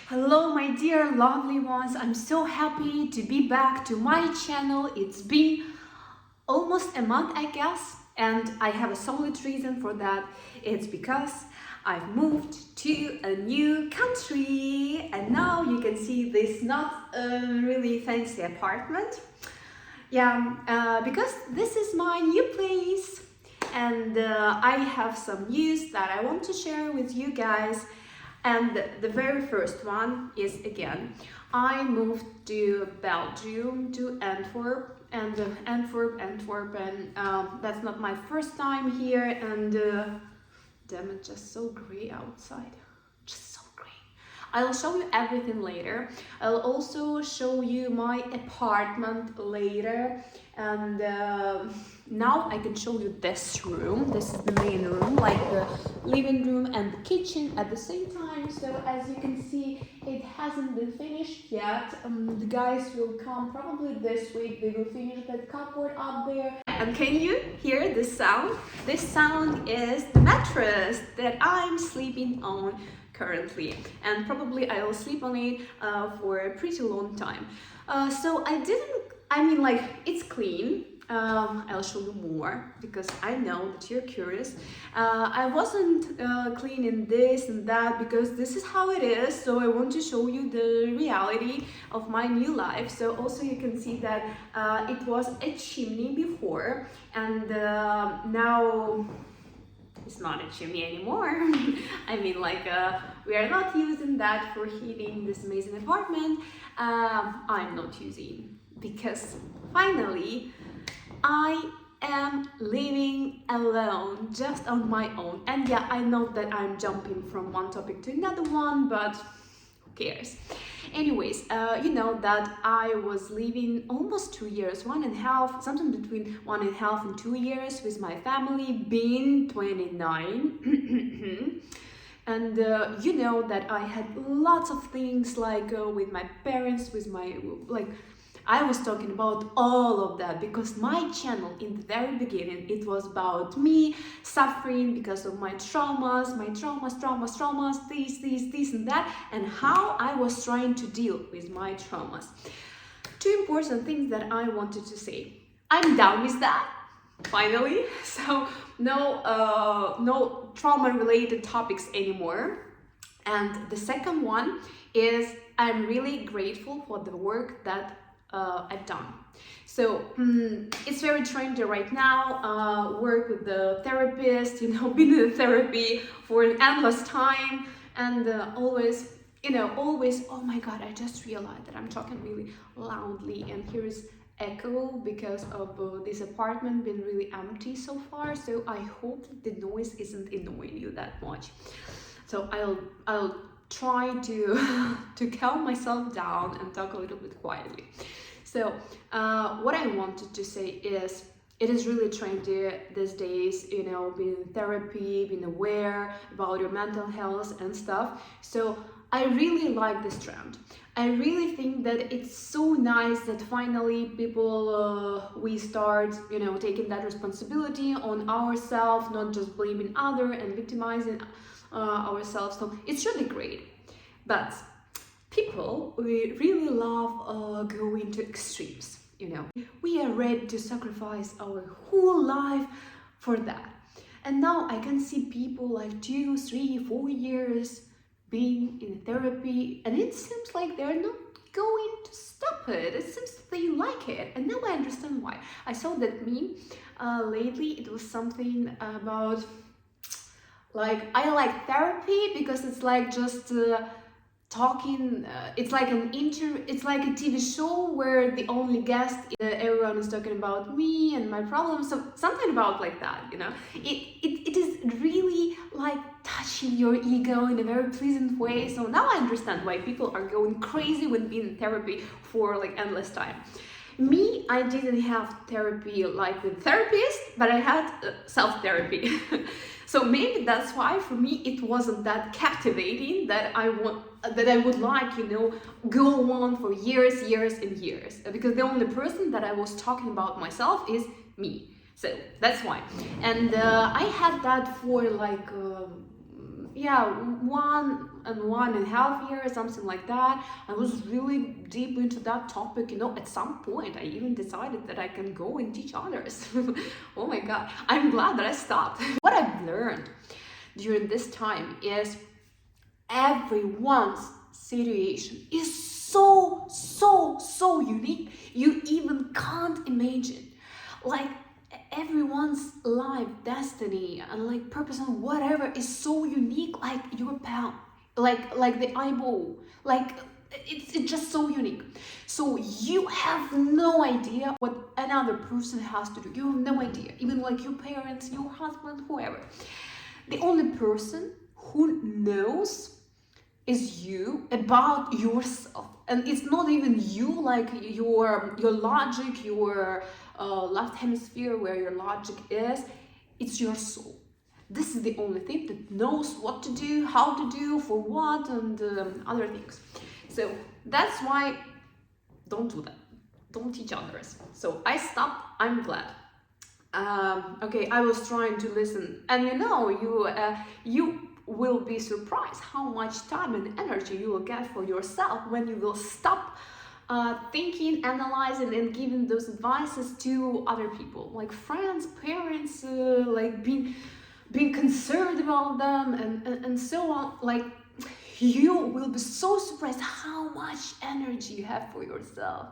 Hello my dear lovely ones, I'm so happy to be back to my channel. It's been almost a month I guess, and I have a solid reason for that. It's because I've moved to a new country and now you can see this not really fancy apartment. Because this is my new place and I have some news that I want to share with you guys. And the very first one is, again, I moved to Belgium, to Antwerp, and Antwerp, and that's not my first time here, and damn, it's just so grey outside, just so grey. I'll show you everything later. I'll also show you my apartment later, and now I can show you this room. This is the main room, like the living room and the kitchen at the same time. So as you can see, it hasn't been finished yet. The guys will come probably this week. They will finish that cupboard up there. And can you hear this sound? This sound is the mattress that I'm sleeping on currently, and probably I will sleep on it for a pretty long time. It's clean. I'll show you more because I know that you're curious. I wasn't cleaning this and that because this is how it is, so I want to show you the reality of my new life. So also you can see that it was a chimney before, and now it's not a chimney anymore. We are not using that for heating this amazing apartment. I'm not using because finally I am living alone, just on my own. And yeah, I know that I'm jumping from one topic to another one, but who cares? Anyways, you know that I was living almost 2 years, 1.5, something between 1.5 and 2 years with my family, being 29. And you know that I had lots of things with my parents, with my I was talking about all of that because my channel in the very beginning, it was about me suffering because of my traumas, this and that, and how I was trying to deal with my traumas. Two important things that I wanted to say. I'm done with that, finally. So no trauma related topics anymore. And the second one is I'm really grateful for the work that I've done. So it's very trendy right now, work with the therapist, been in therapy for an endless time, and always, oh my god, I just realized that I'm talking really loudly and here is echo because of this apartment being really empty so far. So I hope the noise isn't annoying you that much. So I'll try to calm myself down and talk a little bit quietly. So what I wanted to say is, it is really trendy these days, being in therapy, being aware about your mental health and stuff. So I really like this trend. I really think that it's so nice that finally people, we start, taking that responsibility on ourselves, not just blaming other and victimizing ourselves. So it's really great. But people, we really love going to extremes, We are ready to sacrifice our whole life for that. And now I can see people like 2, 3, 4 years being in therapy, and it seems like they're not going to stop it. It seems they like it, and now I understand why. I saw that meme lately. It was something about I like therapy because it's just talking. It's like it's like a TV show where the only guest, everyone is talking about me and my problems. So something about like that, It is really touching your ego in a very pleasant way. So now I understand why people are going crazy when being in therapy for endless time. Me, I didn't have therapy with therapist, but I had self-therapy. So maybe that's why for me it wasn't that captivating that I would go on for years and years, because the only person that I was talking about myself is me. So that's why. And I had that for yeah, 1.5 years, something like that. I was really deep into that topic, you know. At some point I even decided that I can go and teach others. Oh my god, I'm glad that I stopped. What I've learned during this time is everyone's situation is so unique, you even can't imagine. Like, everyone's life, destiny, and like purpose and whatever is so unique, like your palm, like the eyeball, like it's just so unique. So you have no idea what another person has to do. You have no idea, even like your parents, your husband, whoever. The only person who knows is you about yourself, and it's not even you, like your logic, your left hemisphere where your logic is. It's your soul. This is the only thing that knows what to do, how to do, for what, and other things. So that's why don't do that, don't teach others. So I stopped. I'm glad. Okay, I was trying to listen, and you know, you will be surprised how much time and energy you will get for yourself when you will stop thinking, analyzing, and giving those advices to other people, like friends, parents, like being concerned about them, and so on. Like, you will be so surprised how much energy you have for yourself.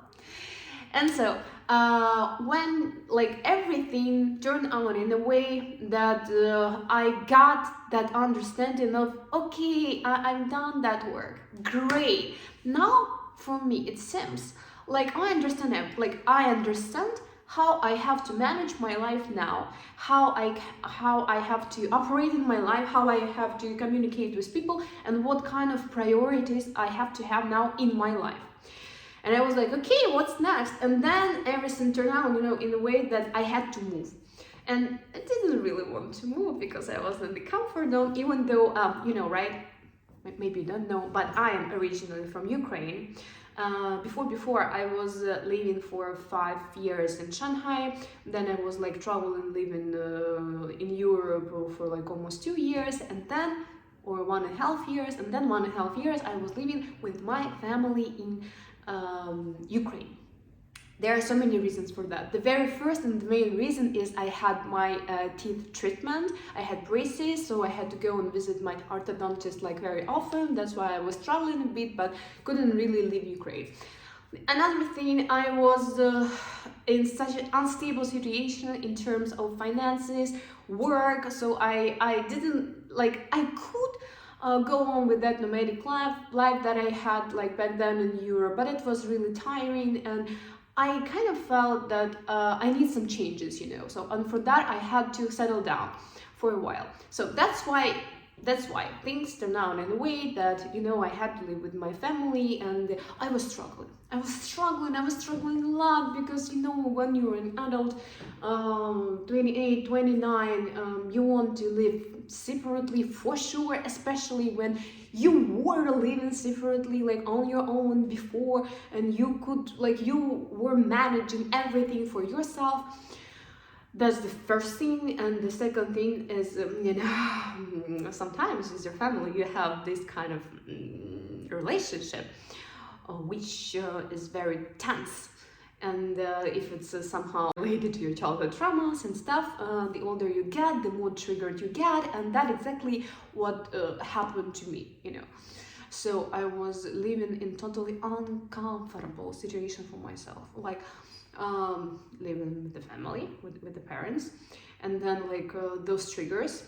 And so when like everything turned on in a way that I got that understanding of, okay, I've done that work, great. Now for me it seems like I understand it. Like, I understand how I have to manage my life now, how I have to operate in my life, how I have to communicate with people, and what kind of priorities I have to have now in my life. And I was like, okay, what's next? And then everything turned out, you know, in a way that I had to move. And I didn't really want to move because I was in the comfort zone, even though, you know, right? Maybe you don't know, but I am originally from Ukraine. Before I was living for 5 years in Shanghai. Then I was like traveling, living in Europe for like almost 2 years, and then, or 1.5 years, and then 1.5 years I was living with my family in Ukraine. There are so many reasons for that. The very first and the main reason is I had my teeth treatment. I had braces, so I had to go and visit my orthodontist like very often. That's why I was traveling a bit, but couldn't really leave Ukraine. Another thing, I was in such an unstable situation in terms of finances, work, so I didn't, like, I could go on with that nomadic life that I had like back then in Europe, but it was really tiring, and I kind of felt that I need some changes, you know. So, and for that I had to settle down for a while. So that's why things turned out in a way that, you know, I had to live with my family, and I was struggling a lot, because, you know, when you're an adult, 28, 29, you want to live separately for sure, especially when you were living separately, like on your own before, and you could, like, you were managing everything for yourself. That's the first thing. And the second thing is, you know, sometimes with your family you have this kind of relationship which is very tense. And if it's somehow related to your childhood traumas and stuff, the older you get, the more triggered you get, and that's exactly what happened to me, you know. So I was living in totally uncomfortable situation for myself, like living with the family, with the parents, and then like those triggers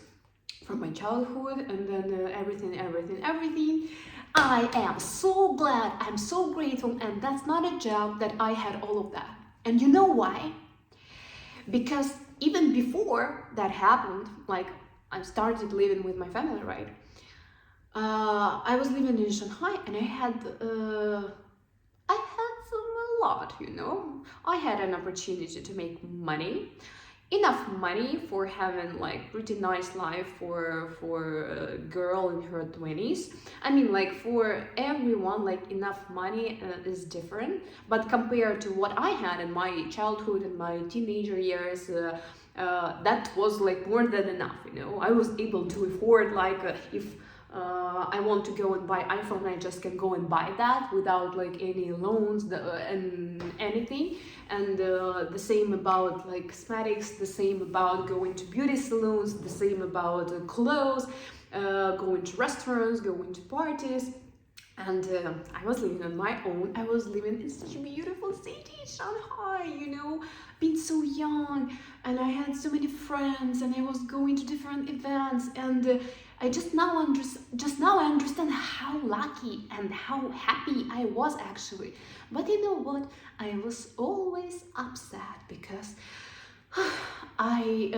from my childhood, and then everything. I am so glad, I'm so grateful, and that's not a job that I had all of that. And you know why? Because even before that happened, like I started living with my family, right? I was living in Shanghai, and I had a lot, you know. I had an opportunity to make money, enough money for having like pretty nice life for a girl in her 20s. I mean, like, for everyone, like, enough money is different, but compared to what I had in my childhood and my teenager years, that was like more than enough, you know. I was able to afford, like, if I want to go and buy iPhone, I just can go and buy that without like any loans and anything. And the same about like cosmetics, the same about going to beauty salons, the same about clothes, going to restaurants, going to parties. And I was living on my own. I was living in such a beautiful city, Shanghai, you know, being so young, and I had so many friends, and I was going to different events, and I just now I understand how lucky and how happy I was actually. But you know what? I was always upset because I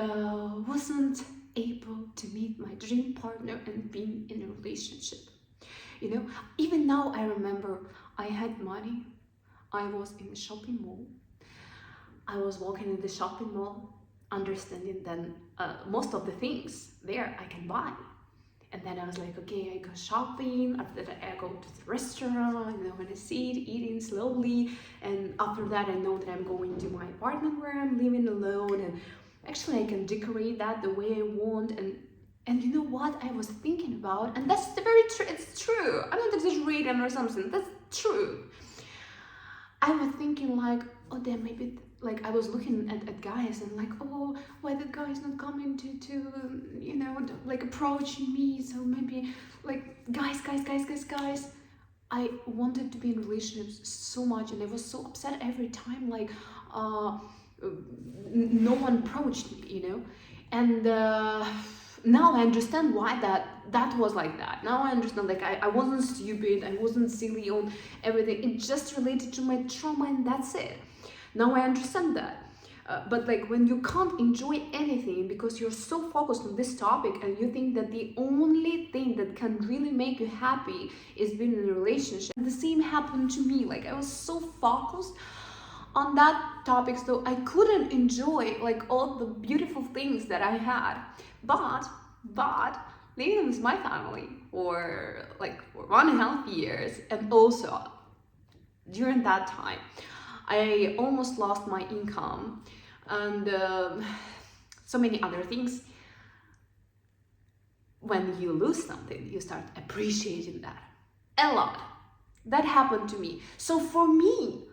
wasn't able to meet my dream partner and being in a relationship. You know, even now I remember I had money. I was in the shopping mall. I was walking in the shopping mall, understanding then most of the things there I can buy. And then I was like, okay, I go shopping. After that, I go to the restaurant, and I'm gonna sit, eating slowly. And after that, I know that I'm going to my apartment where I'm living alone. And actually, I can decorate that the way I want. And you know what I was thinking about? And that's the very true. It's true. I'm not exaggerating or something. That's true. I was thinking like, oh, then maybe like I was looking at guys and like, oh, why the guy is not coming to you know, like approaching me? So maybe like guys. I wanted to be in relationships so much, and I was so upset every time like no one approached me, you know. And now I understand why that was like that. Now I understand, like I wasn't stupid, I wasn't silly on everything. It just related to my trauma, and that's it. Now I understand that. But like when you can't enjoy anything because you're so focused on this topic, and you think that the only thing that can really make you happy is being in a relationship. The same happened to me. Like I was so focused on that topic, so I couldn't enjoy like all the beautiful things that I had. But living with my family for 1.5 years, and also during that time I almost lost my income, and so many other things. When you lose something, you start appreciating that a lot. That happened to me. So for me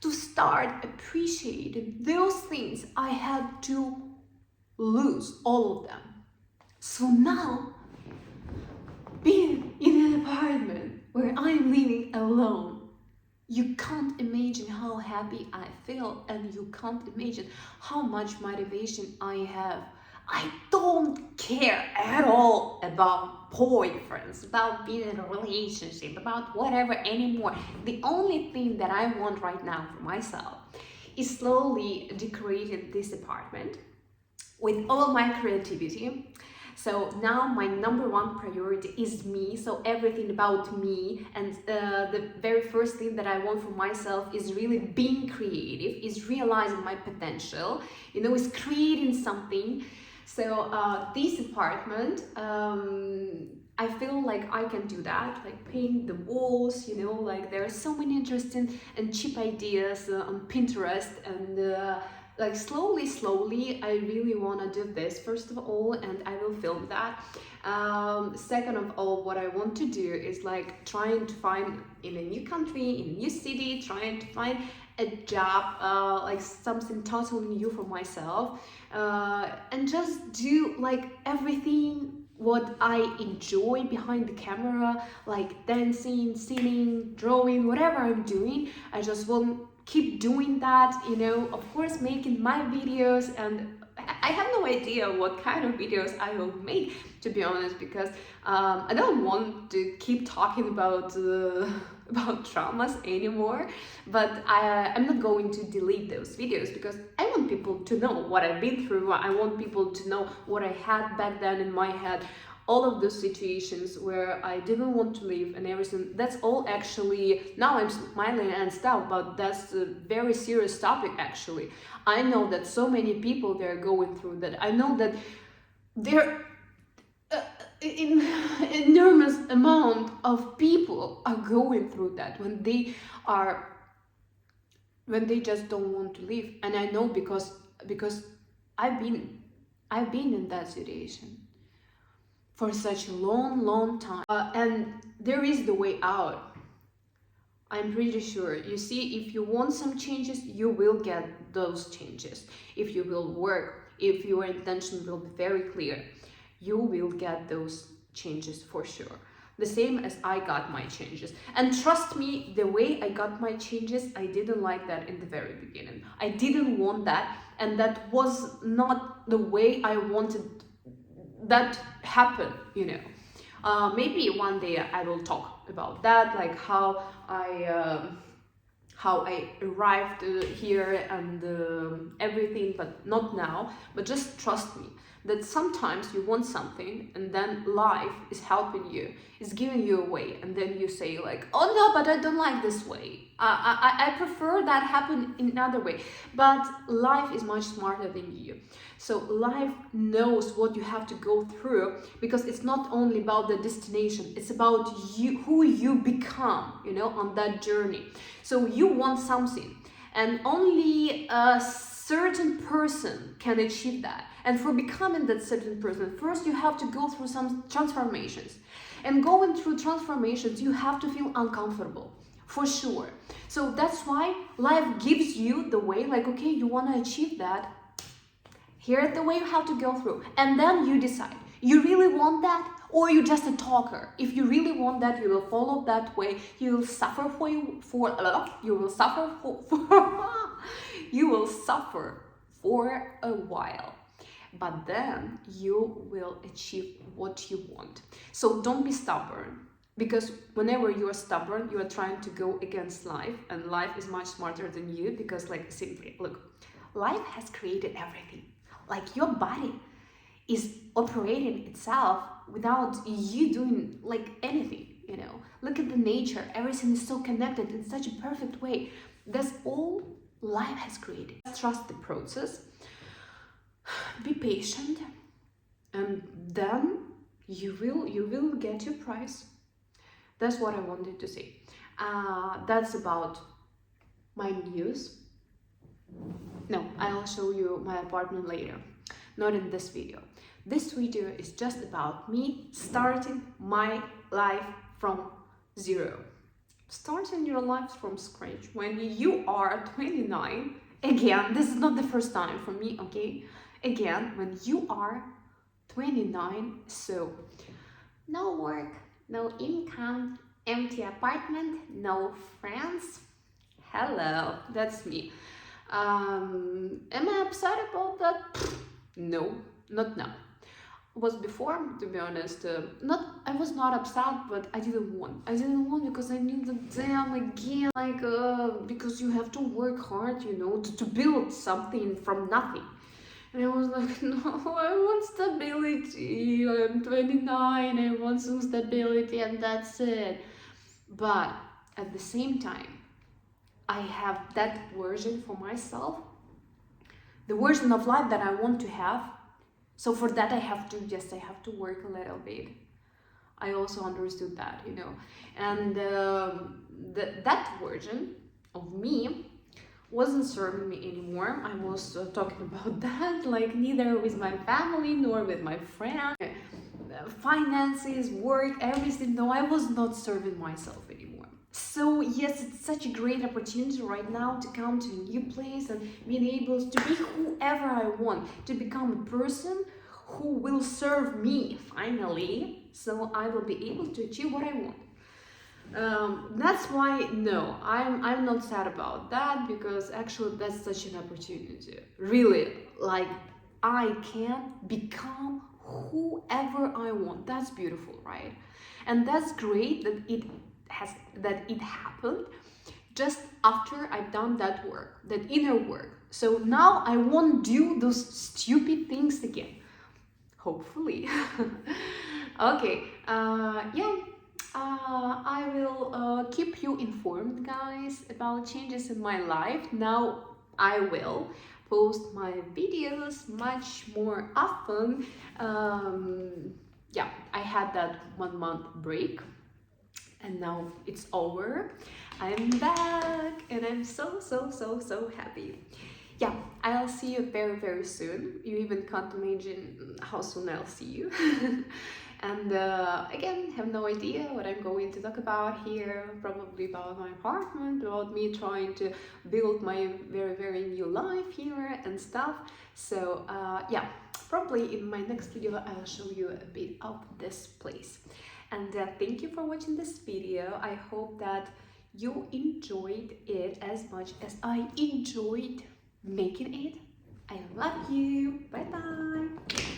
to start appreciating those things, I had to lose all of them. So now, being in an apartment where I'm living alone, you can't imagine how happy I feel, and you can't imagine how much motivation I have. I don't care at all about boyfriends, about being in a relationship, about whatever anymore. The only thing that I want right now for myself is slowly decorating this apartment with all my creativity. So now my number one priority is me, so everything about me. And the very first thing that I want for myself is really being creative, is realizing my potential, you know, is creating something. So this apartment, I feel like I can do that, like paint the walls, you know, like there are so many interesting and cheap ideas on Pinterest, and like slowly I really want to do this first of all, and I will film that. Second of all, what I want to do is like trying to find in a new country, in a new city, trying to find a job, like something totally new for myself, and just do like everything what I enjoy behind the camera, like dancing, singing, drawing, whatever I'm doing. I just want keep doing that, you know, of course making my videos. And I have no idea what kind of videos I will make, to be honest, because I don't want to keep talking about traumas anymore. But I'm not going to delete those videos, because I want people to know what I've been through. I want people to know what I had back then in my head, all of those situations where I didn't want to leave and everything. That's all actually, now I'm smiling and stuff, but that's a very serious topic actually. I know that so many people, they're going through that. I know that there in enormous amount of people are going through that when they just don't want to leave. And I know because I've been in that situation. for such a long time, and there is the way out. I'm pretty sure. You see, if you want some changes, you will get those changes. If you will work, if your intention will be very clear, you will get those changes for sure. The same as I got my changes. And trust me, the way I got my changes, I didn't like that in the very beginning. I didn't want that, and that was not the way I wanted that happen, you know. Maybe one day I will talk about that, like how I arrived here and everything, but not now. But just trust me that sometimes you want something and then life is helping you, is giving you a way, and then you say like, oh no, but I don't like this way. I prefer that happen in another way. But life is much smarter than you. So life knows what you have to go through, because it's not only about the destination, it's about you, who you become, you know, on that journey. So you want something, and only a certain person can achieve that. And for becoming that certain person, first you have to go through some transformations. And going through transformations, you have to feel uncomfortable, for sure. So that's why life gives you the way, like, okay, you want to achieve that. Here's the way you have to go through. And then you decide, you really want that, or you're just a talker. If you really want that, you will follow that way. You will suffer you will suffer for a while. But then you will achieve what you want. So don't be stubborn, because whenever you are stubborn, you are trying to go against life, and life is much smarter than you, because, like, simply, look, life has created everything. Like, your body is operating itself without you doing like anything, you know. Look at the nature, everything is so connected in such a perfect way. That's all life has created. Trust the process, be patient, and then you will get your prize. That's what I wanted to say. That's about my news. No, I'll show you my apartment later, not in this video. This video is just about me starting my life from zero. Starting your life from scratch when you are 29. Again, this is not the first time for me, okay? Again, when you are 29, so no work, no income, empty apartment, no friends. Hello, that's me. Am I upset about that? No, not now. Was before, to be honest. I was not upset, but I didn't want because I knew that, damn, again, like, because you have to work hard, you know, to build something from nothing. And I was like, no, I want stability. I'm 29, I want some stability, and that's it. But at the same time, I have that version for myself, the version of life that I want to have. So for that, I have to work a little bit. I also understood that, you know, and that version of me wasn't serving me anymore. I was talking about that, like, neither with my family nor with my friends. Finances, work, everything. No, I was not serving myself anymore. So yes, it's such a great opportunity right now to come to a new place and being able to be whoever I want, to become a person who will serve me finally, so I will be able to achieve what I want. That's why, no, I'm not sad about that, because actually that's such an opportunity. Really, like, I can become whoever I want. That's beautiful, right? And that's great that it happened just after I've done that work, that inner work. So now I won't do those stupid things again, hopefully. Okay, I will keep you informed, guys, about changes in my life. Now I will post my videos much more often. Yeah, I had that 1 month break, and now it's over. I'm back, and I'm so happy. Yeah, I'll see you very soon. You even can't imagine how soon I'll see you. And again, have no idea what I'm going to talk about here. Probably about my apartment, about me trying to build my very new life here and stuff. So yeah, probably in my next video I'll show you a bit of this place. And thank you for watching this video. I hope that you enjoyed it as much as I enjoyed making it. I love you. Bye bye.